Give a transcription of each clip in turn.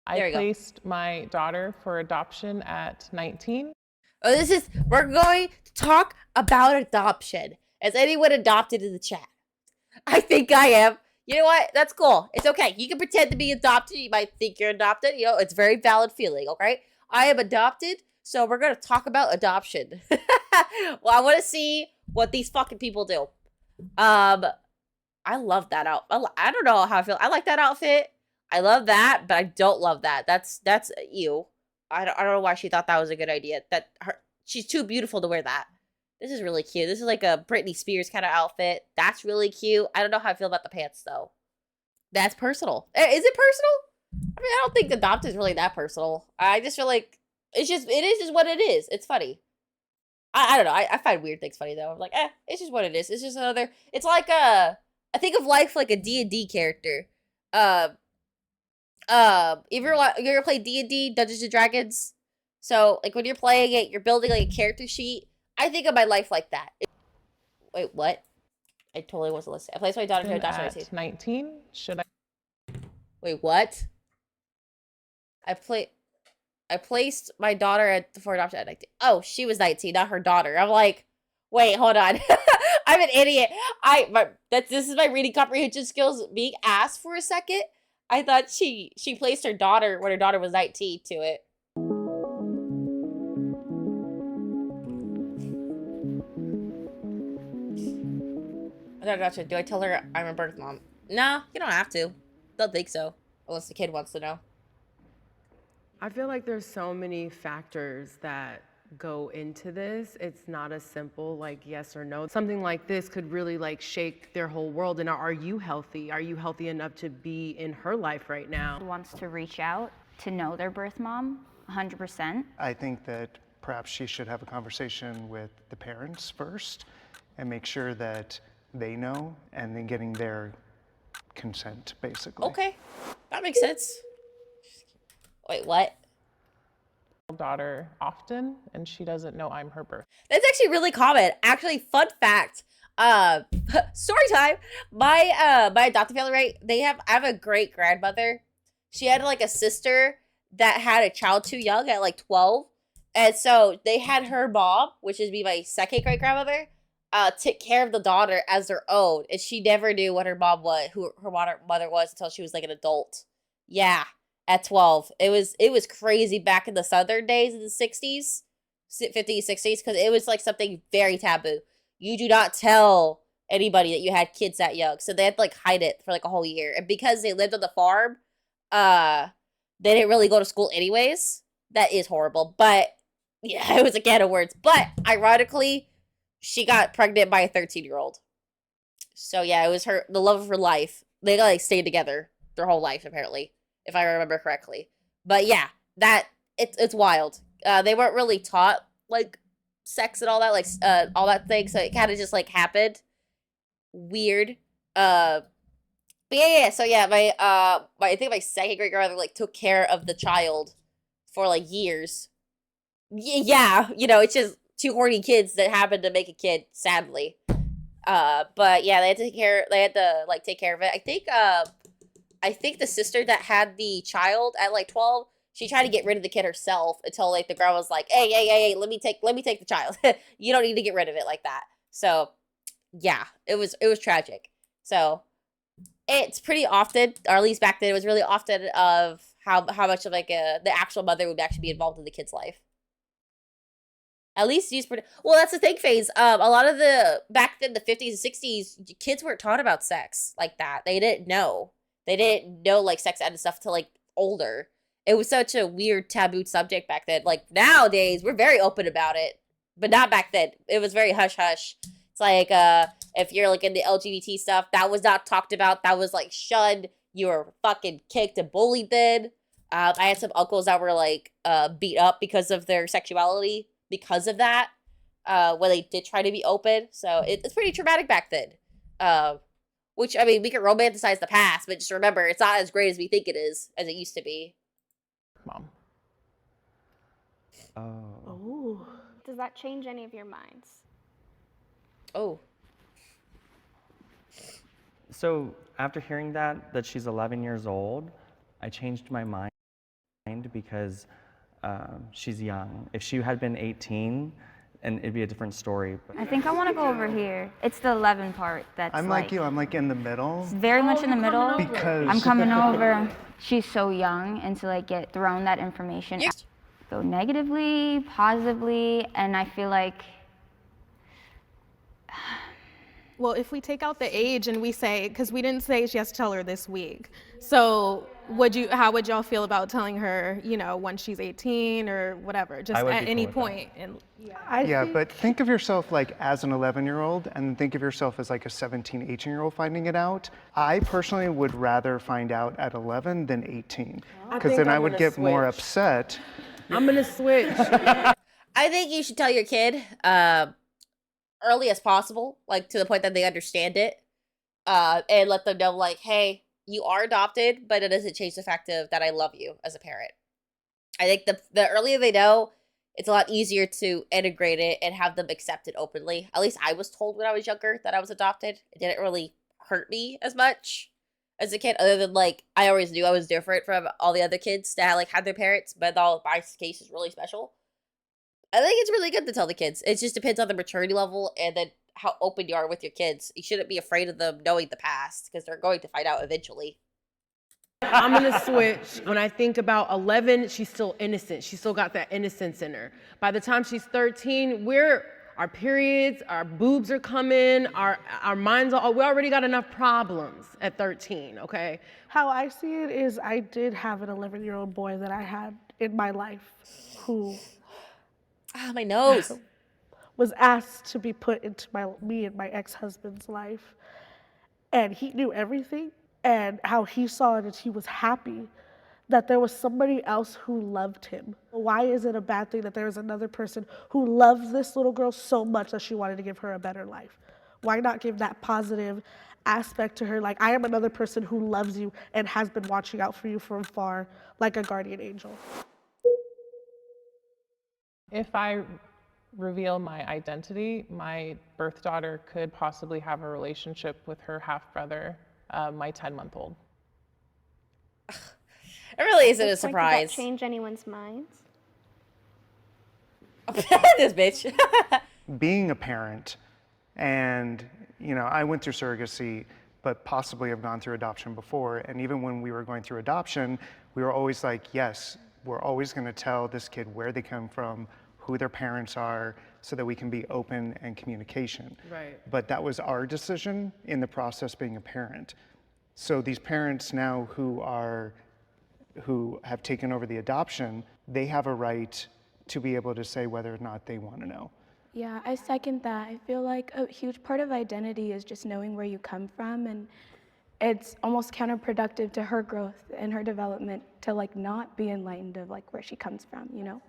I There we go. placed my daughter for adoption at 19. Oh, we're going to talk about adoption. Is anyone adopted in the chat? I think I am. You know what? That's cool. It's okay. You can pretend to be adopted. You might think you're adopted. You know, it's a very valid feeling, okay? I am adopted, so we're going to talk about adoption. Well, I want to see what these fucking people do. I love that outfit. I don't know how I feel. I like that outfit. I love that, but I don't love that. That's ew. I don't know why she thought that was a good idea. She's too beautiful to wear that. This is really cute. This is like a Britney Spears kind of outfit. That's really cute. I don't know how I feel about the pants though. That's personal. Is it personal? I mean, I don't think adopt is really that personal. I just feel like it is just what it is. It's funny. I don't know. I find weird things funny though. I'm like, it's just what it is. It's just another. It's like I think of life like a D&D character. Uh, you ever play D&D, Dungeons and Dragons? So like when you're playing it, you're building like a character sheet. I think of my life like that. Wait, what? I totally wasn't listening. I placed my daughter to adoption At 19. Should I? Wait, what? I play. I placed my daughter for adoption at 19. Oh, she was 19, not her daughter. I'm like, wait, hold on. I'm an idiot. This is my reading comprehension skills being asked for a second. I thought she placed her daughter when her daughter was 19 to it. Do I tell her I'm a birth mom? No, you don't have to. Don't think so. Unless the kid wants to know. I feel like there's so many factors that go into this. It's not a simple like yes or no. Something like this could really like shake their whole world. And are you healthy? Are you healthy enough to be in her life right now? Wants to reach out to know their birth mom, 100%. I think that perhaps she should have a conversation with the parents first and make sure that they know and then getting their consent, basically. Okay, that makes sense. Wait, what? Daughter often, and she doesn't know I'm her birth. That's actually really common. Actually, fun fact. Story time. My adopted family, right? I have a great grandmother. She had like a sister that had a child too young at like 12. And so they had her mom, which is my second great grandmother, take care of the daughter as their own. And she never knew what her mom was, who her mother was until she was like an adult. Yeah, at 12. It was crazy back in the Southern days in the 60s, 50s, 60s, because it was like something very taboo. You do not tell anybody that you had kids that young. So they had to like hide it for like a whole year. And because they lived on the farm, they didn't really go to school anyways. That is horrible. But yeah, it was a can of words. But ironically, she got pregnant by a 13-year-old. So yeah, it was the love of her life. They like stayed together their whole life apparently, if I remember correctly. But yeah, it's wild. They weren't really taught like sex and all that, like all that thing. So it kind of just like happened. Weird. But yeah. So yeah, I think my second great grandmother like took care of the child for like years. Yeah, you know, it's just two horny kids that happened to make a kid, sadly. But yeah, they had to like take care of it. I think the sister that had the child at like 12, she tried to get rid of the kid herself until like the girl was like, hey, let me take the child. You don't need to get rid of it like that. So yeah, it was tragic. So it's pretty often, or at least back then, it was really often of how much of like the actual mother would actually be involved in the kid's life. At least use well, that's the thing, phase. A lot of back then, the 50s and 60s, kids weren't taught about sex like that. They didn't know. They didn't know like sex ed and stuff till like older. It was such a weird taboo subject back then. Like nowadays, we're very open about it, but not back then. It was very hush hush. It's like if you're like in the LGBT stuff, that was not talked about. That was like shunned. You were fucking kicked and bullied then. I had some uncles that were like beat up because of their sexuality because of that. When they did try to be open, so it's pretty traumatic back then. Which, I mean, we can romanticize the past, but just remember, it's not as great as we think it is, as it used to be. Mom. Oh. Does that change any of your minds? Oh. So after hearing that she's 11 years old, I changed my mind. because she's young. If she had been 18, and it'd be a different story. But I think I want to go over here. It's the 11 part that's I'm like you, I'm like in the middle. very much in the middle. Because I'm coming over. She's so young, and to like get thrown that information, go negatively, positively, and I feel like Well, if we take out the age and we say, because we didn't say she has to tell her this week. So how would y'all feel about telling her, you know, when she's 18 or whatever, just would be at cool any with point? yeah, but think of yourself like as an 11-year-old and then think of yourself as like a 17, 18-year-old finding it out. I personally would rather find out at 11 than 18 because then I would get more upset. I'm gonna switch. I think you should tell your kid early as possible, like to the point that they understand it, and let them know, like, hey, you are adopted, but it doesn't change the fact of that I love you as a parent. I think the earlier they know, it's a lot easier to integrate it and have them accept it openly. At least I was told when I was younger that I was adopted. It didn't really hurt me as much as a kid, other than like I always knew I was different from all the other kids that like had their parents, but all my case is really special. I think it's really good to tell the kids. It just depends on the maturity level and then how open you are with your kids. You shouldn't be afraid of them knowing the past because they're going to find out eventually. I'm gonna switch. When I think about 11, she's still innocent. She still got that innocence in her. By the time she's 13, our periods, our boobs are coming, our minds are, we already got enough problems at 13, okay? How I see it is I did have an 11-year-old boy that I had in my life who my nose was asked to be put into me and my ex-husband's life. And he knew everything, and how he saw it is he was happy that there was somebody else who loved him. Why is it a bad thing that there is another person who loves this little girl so much that she wanted to give her a better life? Why not give that positive aspect to her? Like, I am another person who loves you and has been watching out for you from afar like a guardian angel. If I reveal my identity, my birth daughter could possibly have a relationship with her half-brother, my 10-month-old. It really isn't a Could that surprise. change anyone's minds? This bitch. Being a parent, and you know, I went through surrogacy, but possibly have gone through adoption before. And even when we were going through adoption, we were always like, yes, we're always going to tell this kid where they come from, who their parents are, so that we can be open and communication. Right. But that was our decision in the process being a parent. So these parents now who have taken over the adoption, they have a right to be able to say whether or not they want to know. Yeah, I second that. I feel like a huge part of identity is just knowing where you come from, and it's almost counterproductive to her growth and her development to like not be enlightened of like where she comes from, you know?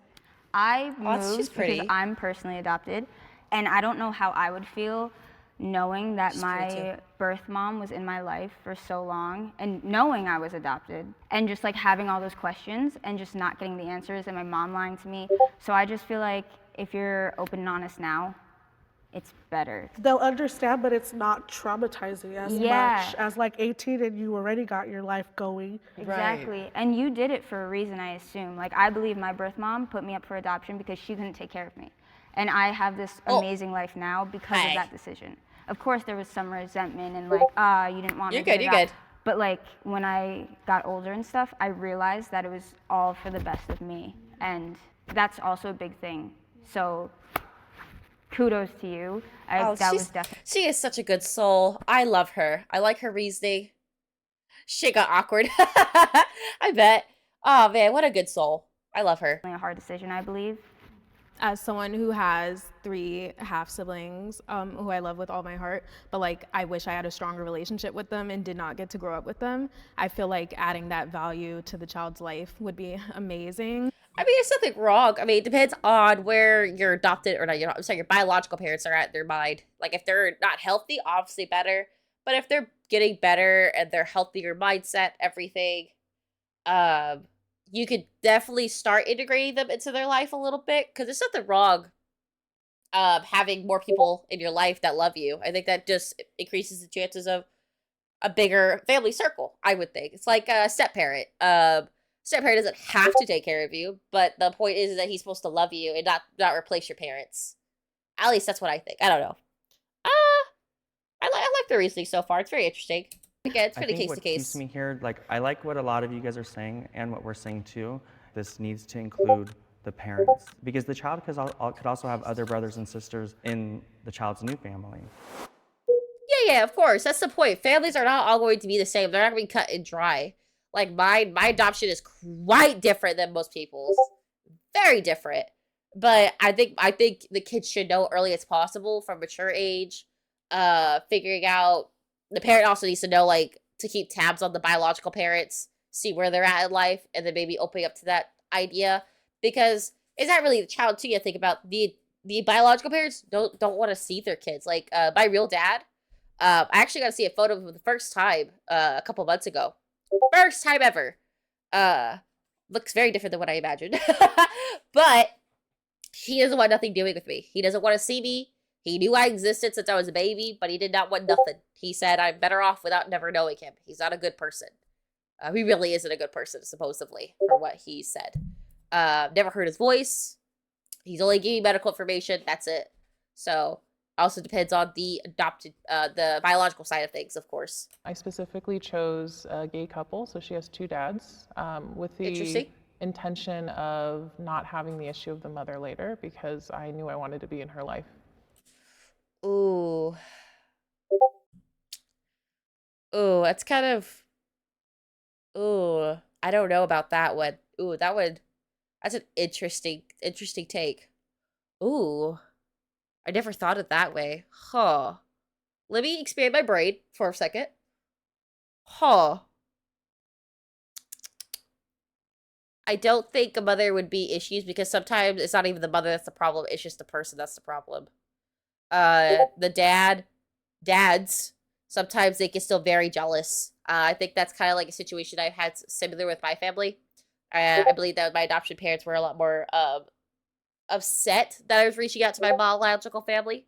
I she's moved pretty. because I'm personally adopted, and I don't know how I would feel knowing that She's pretty my too. birth mom was in my life for so long, and knowing I was adopted, and just like having all those questions and just not getting the answers, and my mom lying to me. So I just feel like if you're open and honest now, it's better. They'll understand, but it's not traumatizing as Yeah. much as like 18 and you already got your life going. Exactly. And you did it for a reason, I assume. Like, I believe my birth mom put me up for adoption because she couldn't take care of me. And I have this amazing life now because of that decision. Of course, there was some resentment and like, you didn't want me to You're good. But like, when I got older and stuff, I realized that it was all for the best of me. And that's also a big thing. So kudos to you. That was definitely. She is such a good soul. I love her. I like her reasoning. Shit got awkward. I bet. Oh man, what a good soul. I love her. A hard decision, I believe. As someone who has 3 half siblings, who I love with all my heart, but like I wish I had a stronger relationship with them and did not get to grow up with them, I feel like adding that value to the child's life would be amazing. I mean, there's nothing wrong. I mean, it depends on where your adopted, or not, I'm sorry, your biological parents are at their mind. Like, if they're not healthy, obviously better. But if they're getting better and they're healthier mindset, everything, you could definitely start integrating them into their life a little bit. Because there's nothing wrong having more people in your life that love you. I think that just increases the chances of a bigger family circle, I would think. It's like a step parent. Step parent doesn't have to take care of you, but the point is that he's supposed to love you and not replace your parents. At least that's what I think. I don't know. I like the reasoning so far. It's very interesting. Again, it's I pretty think case what to case. keeps me here, like, I like what a lot of you guys are saying and what we're saying too. This needs to include the parents, because the child could also have other brothers and sisters in the child's new family. Yeah, of course. That's the point. Families are not all going to be the same. They're not going to be cut and dry. Like my adoption is quite different than most people's. Very different. But I think the kids should know early as possible from mature age. Figuring out the parent also needs to know, like, to keep tabs on the biological parents, see where they're at in life, and then maybe opening up to that idea. Because it's not really the child too. You think about the biological parents don't want to see their kids. Like my real dad. I actually got to see a photo of him the first time a couple months ago. First time ever. Looks very different than what I imagined. But he doesn't want nothing doing with me. He doesn't want to see me. He knew I existed since I was a baby, but he did not want nothing. He said I'm better off without never knowing him. He's not a good person. He really isn't a good person, supposedly, for what he said. Never heard his voice. He's only giving medical information. That's it. So, also depends on the the biological side of things, of course. I specifically chose a gay couple, so she has two dads, with the Interesting. intention of not having the issue of the mother later, because I knew I wanted to be in her life. Ooh. Ooh, that's kind of... Ooh, I don't know about that one. Ooh, that's an interesting take. Ooh, I never thought it that way. Huh. Let me expand my brain for a second. Huh. I don't think a mother would be issues, because sometimes it's not even the mother that's the problem, it's just the person that's the problem. The dads, sometimes they get still very jealous. I think that's kind of like a situation I've had similar with my family. I believe that my adoption parents were a lot more upset that I was reaching out to my biological family.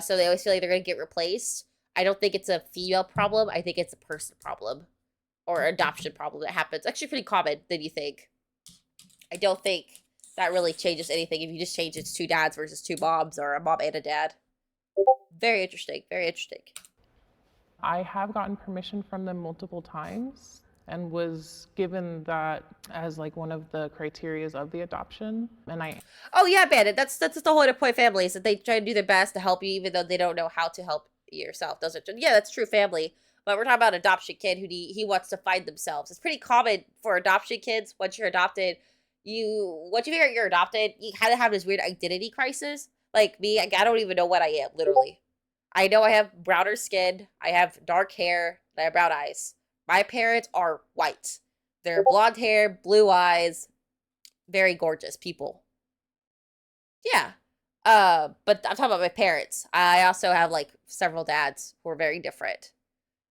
So they always feel like they're going to get replaced. I don't think it's a female problem. I think it's a person problem or adoption problem that happens. Actually pretty common than you think. I don't think that really changes anything if you just change it's two dads versus two moms or a mom and a dad. Very interesting. Very interesting. I have gotten permission from them multiple times and was given that as like one of the criterias of the adoption. And Oh yeah, Bandit. That's the whole point of family, is that they try to do their best to help you even though they don't know how to help yourself. Yeah, that's true family. But we're talking about an adoption kid who he wants to find themselves. It's pretty common for adoption kids. Once you're adopted, once you figure out you're adopted, you kind of have this weird identity crisis. Like me, I don't even know what I am, literally. I know I have browner skin, I have dark hair, and I have brown eyes. My parents are white. They're blonde hair, blue eyes, very gorgeous people. Yeah. But I'm talking about my parents. I also have like several dads who are very different.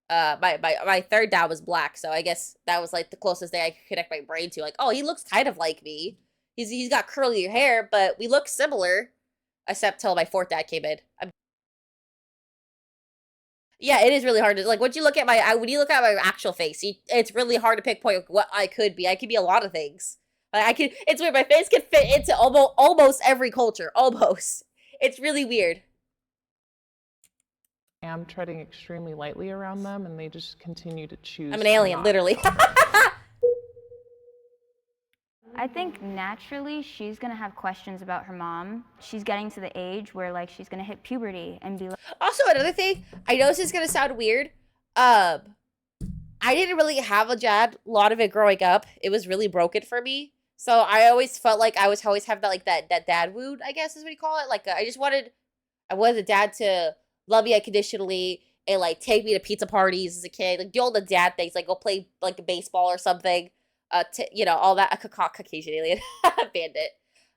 My third dad was black, so I guess that was like the closest thing I could connect my brain to. Like, oh, he looks kind of like me. He's got curly hair, but we look similar, except till my fourth dad came in. Yeah, it is really hard to, like, when you look at my actual face, it's really hard to pinpoint what I could be. I could be a lot of things. It's weird. My face can fit into almost every culture. Almost. It's really weird. I am treading extremely lightly around them, and they just continue to choose. I'm an alien, literally. I think naturally she's gonna have questions about her mom. She's getting to the age where like she's gonna hit puberty and be like. Also, another thing, I know this is gonna sound weird. I didn't really have a lot of it growing up. It was really broken for me. So I always felt like I was always have that like that dad wound, I guess is what you call it. Like I wanted a dad to love me unconditionally and like take me to pizza parties as a kid, like do all the dad things, like go play like baseball or something. All that, a Caucasian alien bandit.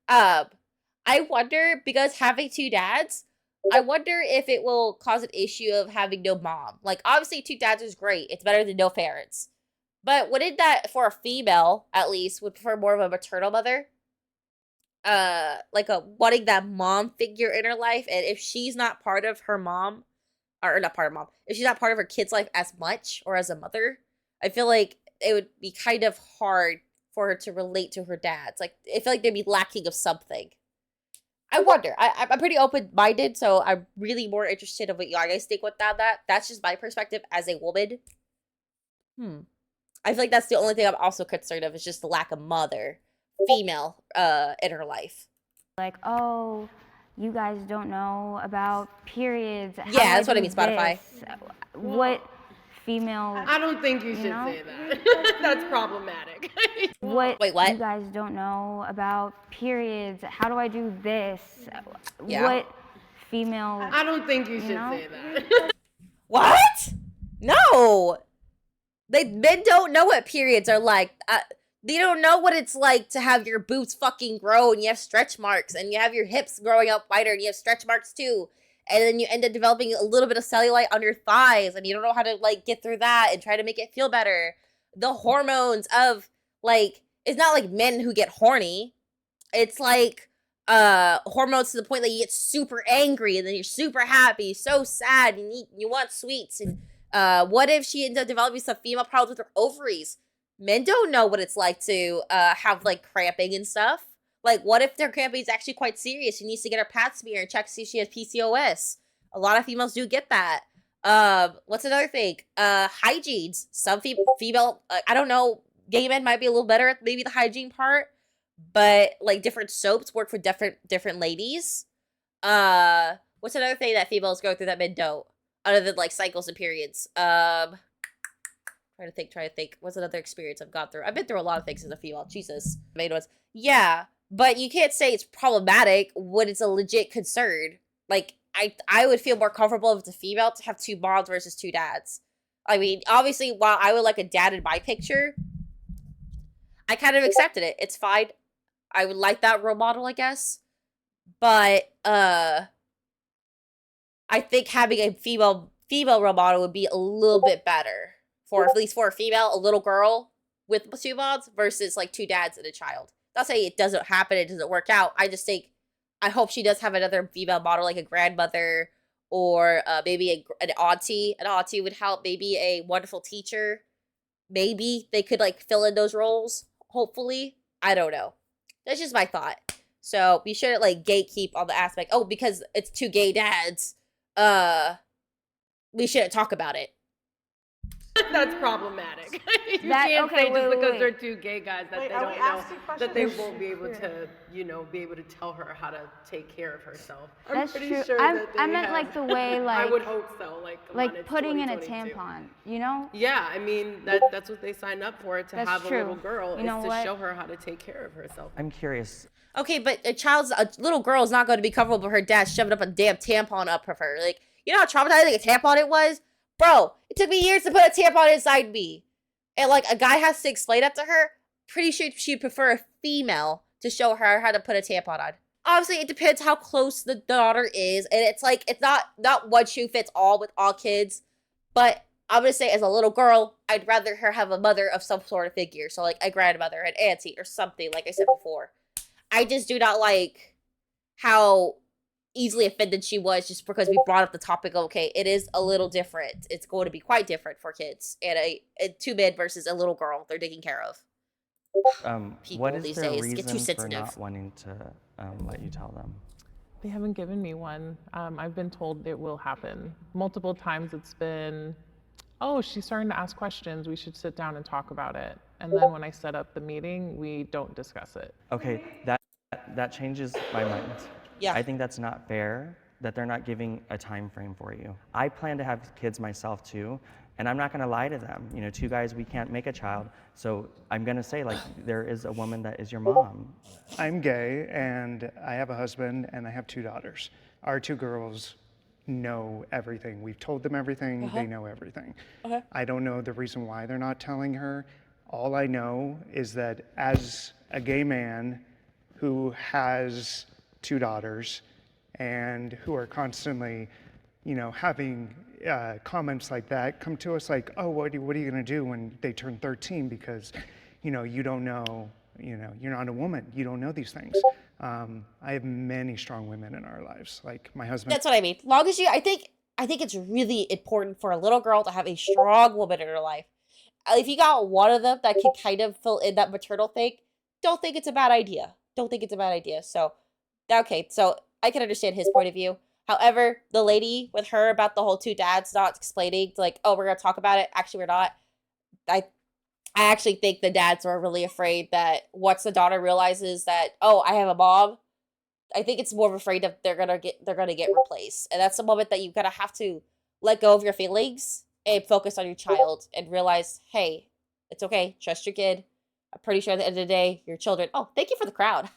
I wonder, because having two dads, I wonder if it will cause an issue of having no mom. Like, obviously, two dads is great. It's better than no parents. But wouldn't that, for a female, at least, would prefer more of a maternal mother? Wanting that mom figure in her life, and if she's not part of her mom, or not part of mom, if she's not part of her kid's life as much, or as a mother, I feel like it would be kind of hard for her to relate to her dads. Like, I feel like they'd be lacking of something. I wonder. I'm pretty open-minded, so I'm really more interested in what you guys think with that. That's just my perspective as a woman. I feel like that's the only thing I'm also concerned of is just the lack of mother, female, in her life. Like, oh, you guys don't know about periods. How do Yeah, that's what I do mean, Spotify. this? What female, I don't think you should know? say that. That's problematic. what Wait, what? you guys don't know about periods? How do I do this? Yeah. What female, I don't think you should know? say that. What? No. Men don't know what periods are like. They don't know what it's like to have your boobs fucking grow and you have stretch marks and you have your hips growing up wider and you have stretch marks too. And then you end up developing a little bit of cellulite on your thighs and you don't know how to like get through that and try to make it feel better. The hormones of like, it's not like men who get horny. It's like hormones to the point that you get super angry and then you're super happy, so sad, and you want sweets. And what if she ends up developing some female problems with her ovaries? Men don't know what it's like to have like cramping and stuff. Like, what if their cramping is actually quite serious? She needs to get her pap smear and check to see if she has PCOS. A lot of females do get that. What's another thing? Hygienes. Some female, I don't know, gay men might be a little better at maybe the hygiene part, but like different soaps work for different ladies. What's another thing that females go through that men don't, other than like cycles and periods? Trying to think. What's another experience I've gone through? I've been through a lot of things as a female. Jesus, main ones. Yeah, but you can't say it's problematic when it's a legit concern. Like, I would feel more comfortable if it's a female to have two moms versus two dads. I mean, obviously, while I would like a dad in my picture, I kind of accepted it. It's fine. I would like that role model, I guess. But I think having a female role model would be a little bit better. For at least for a female, a little girl with two moms versus like two dads and a child. Not saying it doesn't happen, it doesn't work out. I just think, I hope she does have another female model, like a grandmother or maybe an auntie. An auntie would help. Maybe a wonderful teacher. Maybe they could like fill in those roles. Hopefully, I don't know. That's just my thought. So we shouldn't like gatekeep on the aspect. Oh, because it's two gay dads. We shouldn't talk about it. That's problematic. You That- can't okay, say wait, just wait, because wait. they're two gay guys that Wait, they are don't we know asking that they questions? won't be able to, be able to tell her how to take care of herself. I'm That's pretty true. sure I that they meant have- like the way I like would hope so. Like, come on, like it's putting in a 2022. tampon, you know? Yeah, I mean that's what they signed up for, to That's have a little true. girl, You know is to what? show her how to take care of herself. I'm curious. Okay, but a little girl is not going to be comfortable with her dad shoving up a damn tampon up of her. Like, you know how traumatizing a tampon it was? Bro, it took me years to put a tampon inside me. And, like, a guy has to explain that to her. Pretty sure she'd prefer a female to show her how to put a tampon on. Obviously, it depends how close the daughter is. And it's, like, it's not one shoe fits all with all kids. But I'm going to say, as a little girl, I'd rather her have a mother of some sort of figure. So, like, a grandmother, an auntie, or something, like I said before. I just do not like how easily offended she was just because we brought up the topic of, okay, it is a little different. It's going to be quite different for kids. And two men versus a little girl they're taking care of. People What is these their days get too reason for sensitive. not wanting to let you tell them? They haven't given me one. I've been told it will happen. Multiple times it's been, oh, she's starting to ask questions. We should sit down and talk about it. And then when I set up the meeting, we don't discuss it. Okay, that changes my mind. Yeah. I think that's not fair that they're not giving a time frame for you. I plan to have kids myself too, and I'm not going to lie to them. You know, two guys, we can't make a child, so I'm going to say, like, there is a woman that is your mom. I'm gay, and I have a husband, and I have two daughters. Our two girls know everything. We've told them everything. They know everything. I don't know the reason why they're not telling her. All I know is that as a gay man who has two daughters and who are constantly, having comments like that come to us like, oh, what are you going to do when they turn 13 because, you don't know, you're not a woman. You don't know these things. I have many strong women in our lives, like my husband. That's what I mean. Long as I think it's really important for a little girl to have a strong woman in her life. if you got one of them that can kind of fill in that maternal thing, don't think it's a bad idea. Don't think it's a bad idea. So, okay, so I can understand his point of view. However, the lady with her about the whole two dads not explaining, like, oh, we're gonna talk about it. Actually, we're not. I actually think the dads were really afraid that once the daughter realizes that, oh, I have a mom, I think it's more of afraid of they're gonna get replaced. And that's the moment that you gotta have to let go of your feelings and focus on your child and realize, hey, it's okay. Trust your kid. I'm pretty sure at the end of the day, your children. Oh, thank you for the crowd.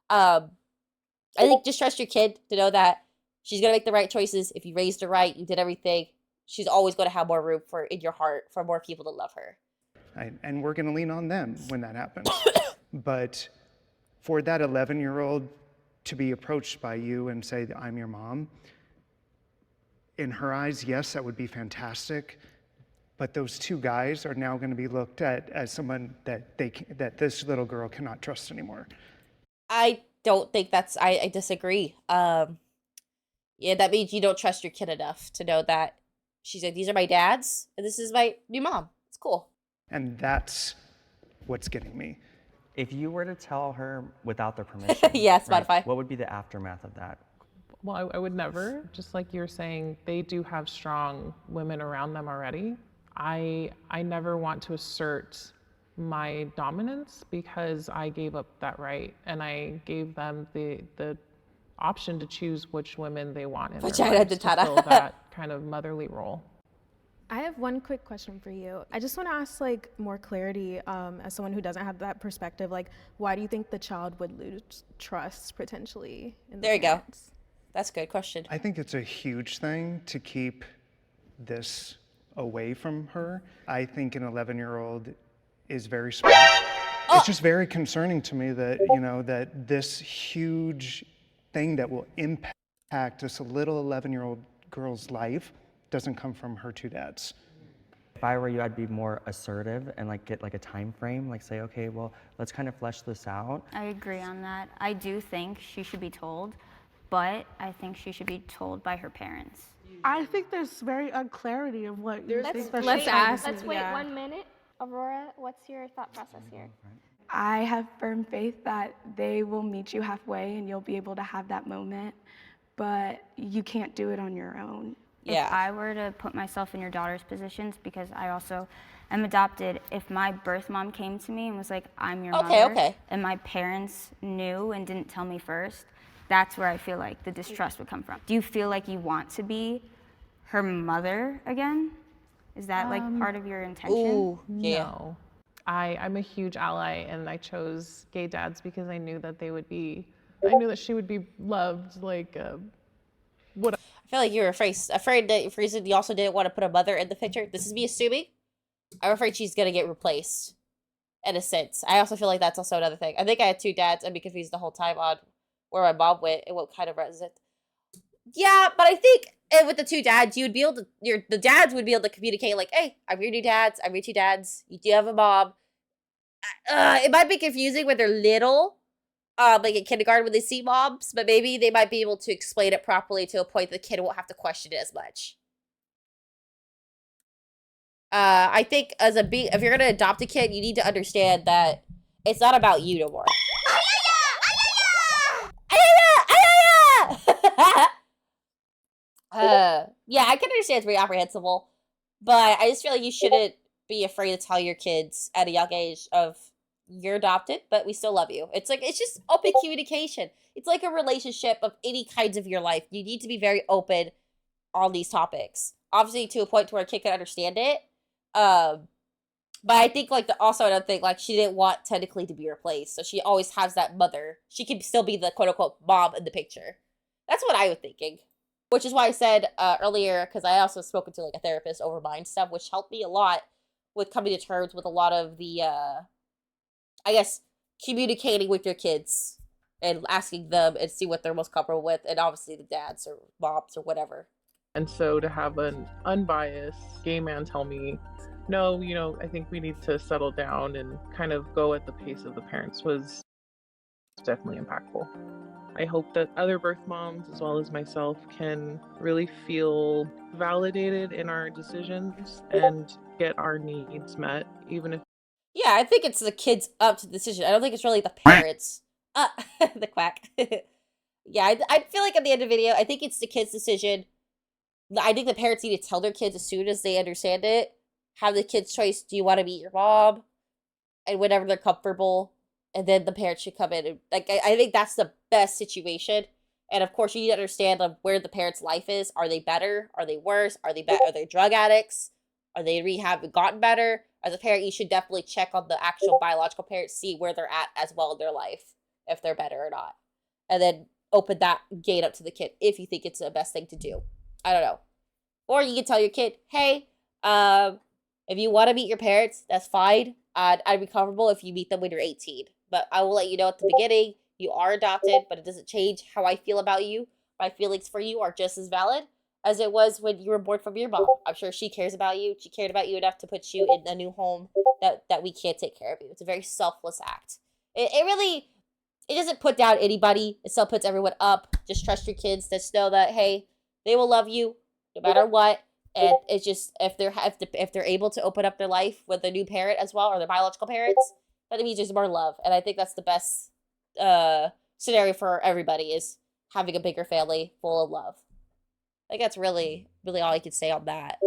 I think just trust your kid to know that she's gonna make the right choices. If you raised her right, you did everything. She's always going to have more room in your heart for more people to love her. And we're going to lean on them when that happens. But for that 11-year-old to be approached by you and say, I'm your mom, in her eyes, yes, that would be fantastic. But those two guys are now going to be looked at as someone that this little girl cannot trust anymore. I don't think I disagree. Yeah, that means you don't trust your kid enough to know that she's like, these are my dads, and this is my new mom. It's cool. And that's what's getting me. If you were to tell her without their permission, yeah, Spotify. Right, what would be the aftermath of that? Well, I would never, just like you were saying, they do have strong women around them already. I never want to assert my dominance because I gave up that right, and I gave them the option to choose which women they want in their lives to fill that kind of motherly role. I have one quick question for you. I just want to ask like more clarity as someone who doesn't have that perspective. Like, why do you think the child would lose trust potentially in the There you parents? go. That's a good question. I think it's a huge thing to keep this away from her. I think an 11-year-old is very smart. Oh! It's just very concerning to me that, that this huge thing that will impact this little 11-year-old girl's life doesn't come from her two dads. If I were you, I'd be more assertive and like get like a time frame, like say, okay, well, let's kind of flesh this out. I agree on that. I do think she should be told, but I think she should be told by her parents. I think there's very unclarity of what you think. Let's wait 1 minute. Aurora, what's your thought process here? I have firm faith that they will meet you halfway and you'll be able to have that moment, but you can't do it on your own. Yeah. If I were to put myself in your daughter's positions, because I also am adopted, if my birth mom came to me and was like, I'm your mother, and my parents knew and didn't tell me first, that's where I feel like the distrust would come from. Do you feel like you want to be her mother again? Is that like part of your intention? Ooh, yeah. No. I'm a huge ally, and I chose gay dads because I knew that I knew that she would be loved like what. I feel like you were afraid that for reason you also didn't want to put a mother in the picture. This is me assuming. I'm afraid she's gonna get replaced in a sense. I also feel like that's also another thing. I think I had two dads. I'd be confused the whole time on where my mom went and what kind of resident. Yeah, but I think with the two dads, you would be able to, the dads would be able to communicate like, hey, I'm your new dads, I'm your two dads, you do have a mom. It might be confusing when they're little, like in kindergarten when they see moms, but maybe they might be able to explain it properly to a point that the kid won't have to question it as much. I think if you're gonna adopt a kid, you need to understand that it's not about you no more. Yeah, I can understand it's very apprehensible, but I just feel like you shouldn't be afraid to tell your kids at a young age of you're adopted, but we still love you. It's just open communication. It's like a relationship of any kinds of your life. You need to be very open on these topics. Obviously, to a point to where a kid can understand it. But I think also another thing, like she didn't want technically to be replaced, so she always has that mother. She can still be the quote unquote mom in the picture. That's what I was thinking. Which is why I said earlier, because I also spoken to like a therapist over mind stuff, which helped me a lot with coming to terms with a lot of the, I guess, communicating with your kids and asking them and see what they're most comfortable with, and obviously the dads or moms or whatever. And so to have an unbiased gay man tell me, no, I think we need to settle down and kind of go at the pace of the parents was definitely impactful. I hope that other birth moms, as well as myself, can really feel validated in our decisions and get our needs met, even if Yeah, I think it's the kids up to the decision. I don't think it's really the parents. The quack. Yeah, I feel like at the end of the video, I think it's the kids' decision. I think the parents need to tell their kids as soon as they understand it. Have the kids' choice. Do you want to meet your mom? And whenever they're comfortable. And then the parents should come in. And, like, I think that's the best situation. And of course, you need to understand where the parents' life is. Are they better? Are they worse? Are they Are they drug addicts? Are they rehab and gotten better? As a parent, you should definitely check on the actual biological parents, see where they're at as well in their life, if they're better or not. And then open that gate up to the kid if you think it's the best thing to do. I don't know. Or you can tell your kid, hey, if you want to meet your parents, that's fine. I'd be comfortable if you meet them when you're 18. But I will let you know at the beginning, you are adopted, but it doesn't change how I feel about you. My feelings for you are just as valid as it was when you were born from your mom. I'm sure she cares about you. She cared about you enough to put you in a new home that we can't take care of you. It's a very selfless act. It doesn't put down anybody. It still puts everyone up. Just trust your kids. Just know that, hey, they will love you no matter what. And it's just, if they're able to open up their life with a new parent as well, or their biological parents, that means there's more love. And I think that's the best scenario for everybody, is having a bigger family full of love. I think that's really, really all I can say on that.